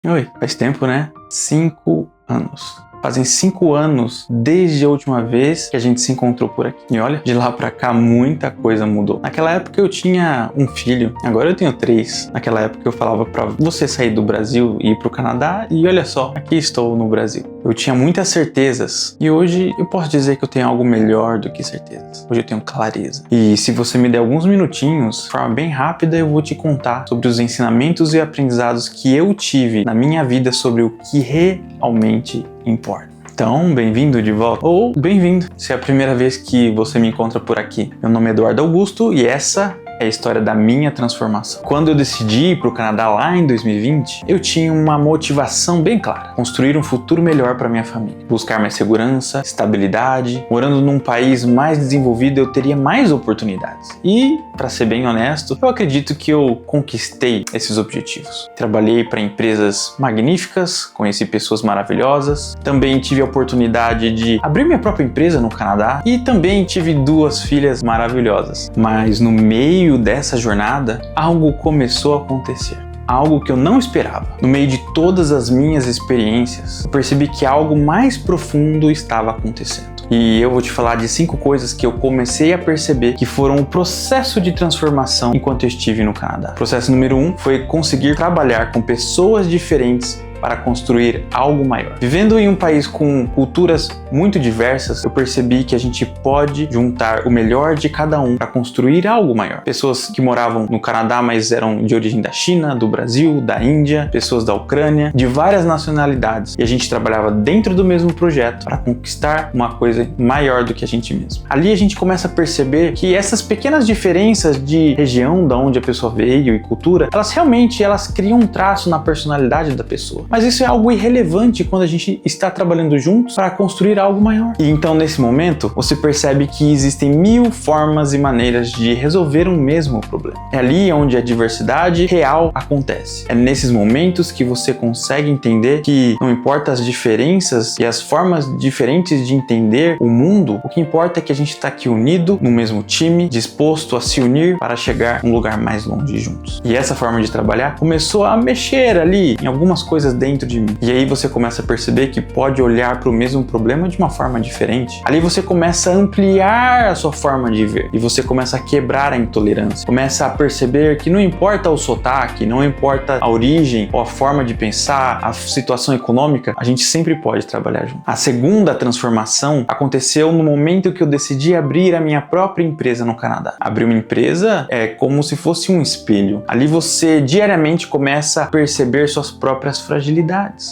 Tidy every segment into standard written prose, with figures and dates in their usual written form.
Oi, faz tempo, né? 5 anos. Fazem 5 anos desde a última vez que a gente se encontrou por aqui. E olha, de lá pra cá muita coisa mudou. Naquela época eu tinha um filho, agora eu tenho 3. Naquela época eu falava pra você sair do Brasil e ir pro Canadá e olha só, aqui estou no Brasil. Eu tinha muitas certezas e hoje eu posso dizer que eu tenho algo melhor do que certezas. Hoje eu tenho clareza. E se você me der alguns minutinhos, de forma bem rápida, eu vou te contar sobre os ensinamentos e aprendizados que eu tive na minha vida sobre o que realmente importa. Então, bem-vindo de volta, ou bem-vindo se é a primeira vez que você me encontra por aqui. Meu nome é Eduardo Augusto e essa é a história da minha transformação. Quando eu decidi ir para o Canadá lá em 2020, eu tinha uma motivação bem clara: construir um futuro melhor para minha família, buscar mais segurança, estabilidade. Morando num país mais desenvolvido, eu teria mais oportunidades. E, para ser bem honesto, eu acredito que eu conquistei esses objetivos. Trabalhei para empresas magníficas, conheci pessoas maravilhosas, também tive a oportunidade de abrir minha própria empresa no Canadá e também tive 2 filhas maravilhosas. Mas no meio dessa jornada, algo começou a acontecer. Algo que eu não esperava. No meio de todas as minhas experiências, eu percebi que algo mais profundo estava acontecendo. E eu vou te falar de 5 coisas que eu comecei a perceber que foram o processo de transformação enquanto eu estive no Canadá. O processo número 1 foi conseguir trabalhar com pessoas diferentes para construir algo maior. Vivendo em um país com culturas muito diversas, eu percebi que a gente pode juntar o melhor de cada um para construir algo maior. Pessoas que moravam no Canadá, mas eram de origem da China, do Brasil, da Índia, pessoas da Ucrânia, de várias nacionalidades. E a gente trabalhava dentro do mesmo projeto para conquistar uma coisa maior do que a gente mesmo. Ali a gente começa a perceber que essas pequenas diferenças de região, da onde a pessoa veio e cultura, elas criam um traço na personalidade da pessoa. Mas isso é algo irrelevante quando a gente está trabalhando juntos para construir algo maior. E então, nesse momento, você percebe que existem 1000 formas e maneiras de resolver um mesmo problema. É ali onde a diversidade real acontece. É nesses momentos que você consegue entender que não importa as diferenças e as formas diferentes de entender o mundo, o que importa é que a gente está aqui unido no mesmo time, disposto a se unir para chegar a um lugar mais longe juntos. E essa forma de trabalhar começou a mexer ali em algumas coisas dentro de mim. E aí você começa a perceber que pode olhar para o mesmo problema de uma forma diferente. Ali você começa a ampliar a sua forma de ver e você começa a quebrar a intolerância. Começa a perceber que não importa o sotaque, não importa a origem ou a forma de pensar, a situação econômica, a gente sempre pode trabalhar junto. A segunda transformação aconteceu no momento que eu decidi abrir a minha própria empresa no Canadá. Abrir uma empresa é como se fosse um espelho. Ali você diariamente começa a perceber suas próprias fragilidades,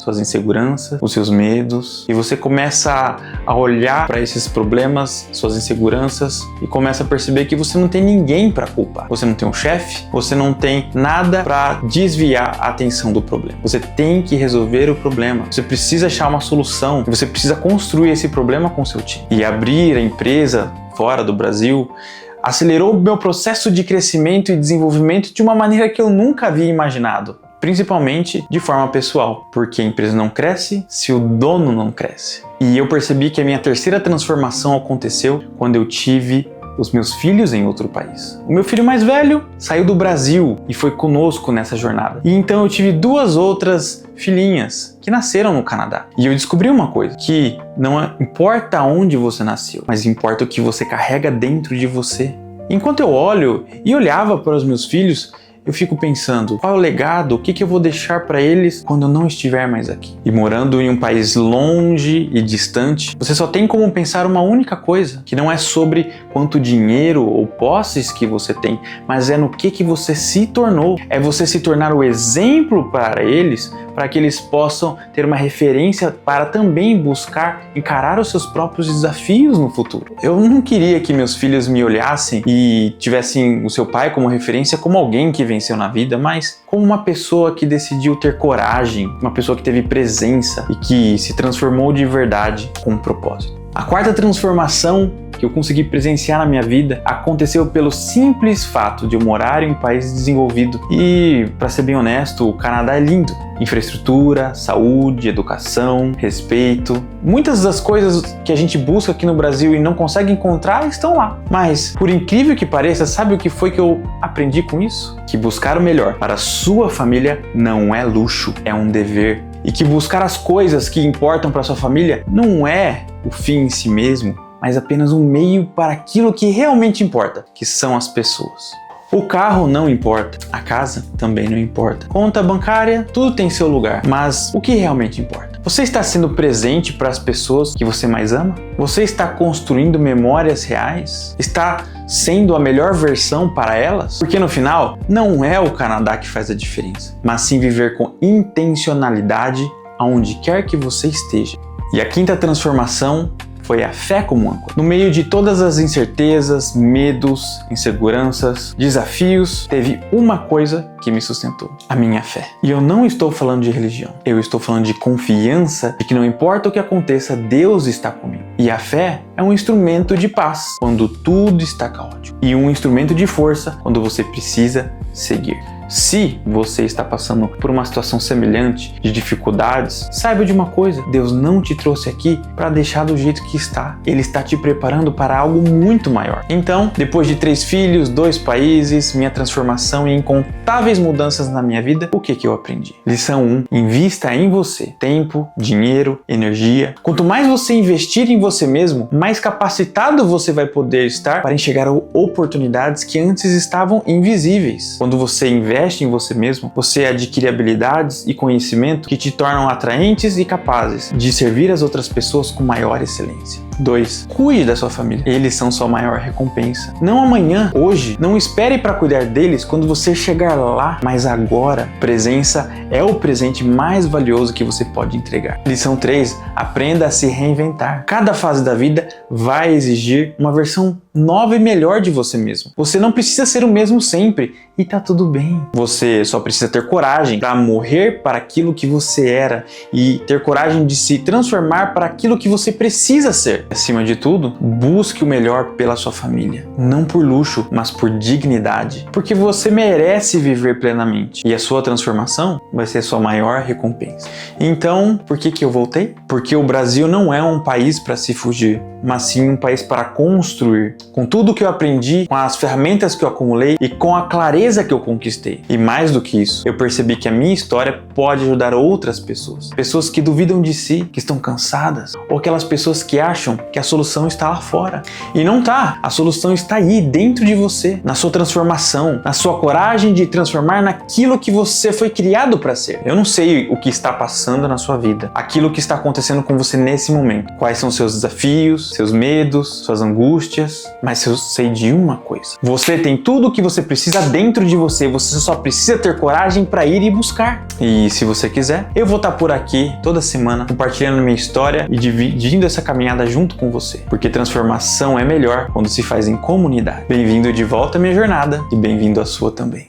suas inseguranças, os seus medos, e você começa a olhar para esses problemas, suas inseguranças, e começa a perceber que você não tem ninguém para culpar. Você não tem um chefe, você não tem nada para desviar a atenção do problema. Você tem que resolver o problema. Você precisa achar uma solução, você precisa construir esse problema com seu time. E abrir a empresa fora do Brasil acelerou o meu processo de crescimento e desenvolvimento de uma maneira que eu nunca havia imaginado. Principalmente de forma pessoal, porque a empresa não cresce se o dono não cresce. E eu percebi que a minha terceira transformação aconteceu quando eu tive os meus filhos em outro país. O meu filho mais velho saiu do Brasil e foi conosco nessa jornada. E então eu tive 2 outras filhinhas que nasceram no Canadá. E eu descobri uma coisa, que não importa onde você nasceu, mas importa o que você carrega dentro de você. Enquanto eu olho e olhava para os meus filhos, eu fico pensando, qual é o legado, o que eu vou deixar para eles quando eu não estiver mais aqui? E morando em um país longe e distante, você só tem como pensar uma única coisa, que não é sobre quanto dinheiro ou posses que você tem, mas é no que você se tornou. É você se tornar o exemplo para eles, para que eles possam ter uma referência para também buscar encarar os seus próprios desafios no futuro. Eu não queria que meus filhos me olhassem e tivessem o seu pai como referência como alguém que venceu na vida, mas como uma pessoa que decidiu ter coragem, uma pessoa que teve presença e que se transformou de verdade com um propósito. A quarta transformação que eu consegui presenciar na minha vida aconteceu pelo simples fato de eu morar em um país desenvolvido. E, para ser bem honesto, o Canadá é lindo. Infraestrutura, saúde, educação, respeito. Muitas das coisas que a gente busca aqui no Brasil e não consegue encontrar estão lá. Mas, por incrível que pareça, sabe o que foi que eu aprendi com isso? Que buscar o melhor para a sua família não é luxo, é um dever. E que buscar as coisas que importam para a sua família não é o fim em si mesmo, mas apenas um meio para aquilo que realmente importa, que são as pessoas. O carro não importa, a casa também não importa. Conta bancária, tudo tem seu lugar, mas o que realmente importa? Você está sendo presente para as pessoas que você mais ama? Você está construindo memórias reais? Está sendo a melhor versão para elas? Porque no final, não é o Canadá que faz a diferença, mas sim viver com intencionalidade aonde quer que você esteja. E a quinta transformação foi a fé como âncora. No meio de todas as incertezas, medos, inseguranças, desafios, teve uma coisa que me sustentou: a minha fé. E eu não estou falando de religião, eu estou falando de confiança de que não importa o que aconteça, Deus está comigo. E a fé é um instrumento de paz quando tudo está caótico e um instrumento de força quando você precisa seguir. Se você está passando por uma situação semelhante de dificuldades, saiba de uma coisa: Deus não te trouxe aqui para deixar do jeito que está. Ele está te preparando para algo muito maior. Então, depois de 3 filhos, 2 países, minha transformação e incontáveis mudanças na minha vida, o que eu aprendi? Lição 1: invista em você. Tempo, dinheiro, energia. Quanto mais você investir em você mesmo, mais capacitado você vai poder estar para enxergar oportunidades que antes estavam invisíveis. Quando você investe em você mesmo, você adquire habilidades e conhecimento que te tornam atraentes e capazes de servir as outras pessoas com maior excelência. 2. Cuide da sua família. Eles são sua maior recompensa. Não amanhã, hoje. Não espere para cuidar deles quando você chegar lá, mas agora. Presença é o presente mais valioso que você pode entregar. Lição 3. Aprenda a se reinventar. Cada fase da vida vai exigir uma versão nova e melhor de você mesmo. Você não precisa ser o mesmo sempre e tá tudo bem. Você só precisa ter coragem para morrer para aquilo que você era e ter coragem de se transformar para aquilo que você precisa ser. Acima de tudo, busque o melhor pela sua família. Não por luxo, mas por dignidade. Porque você merece viver plenamente. E a sua transformação vai ser sua maior recompensa. Então, por que eu voltei? Porque o Brasil não é um país para se fugir, mas sim um país para construir. Com tudo que eu aprendi, com as ferramentas que eu acumulei e com a clareza que eu conquistei. E mais do que isso, eu percebi que a minha história pode ajudar outras pessoas. Pessoas que duvidam de si, que estão cansadas, ou aquelas pessoas que acham que a solução está lá fora. E não tá. A solução está aí, dentro de você, na sua transformação, na sua coragem de transformar naquilo que você foi criado para ser. Eu não sei o que está passando na sua vida, aquilo que está acontecendo com você nesse momento. Quais são seus desafios, seus medos, suas angústias, mas eu sei de uma coisa: você tem tudo o que você precisa dentro de você, você só precisa ter coragem para ir e buscar. E se você quiser, eu vou estar por aqui toda semana compartilhando minha história e dividindo essa caminhada junto com você, porque transformação é melhor quando se faz em comunidade. Bem-vindo de volta à minha jornada e bem-vindo à sua também.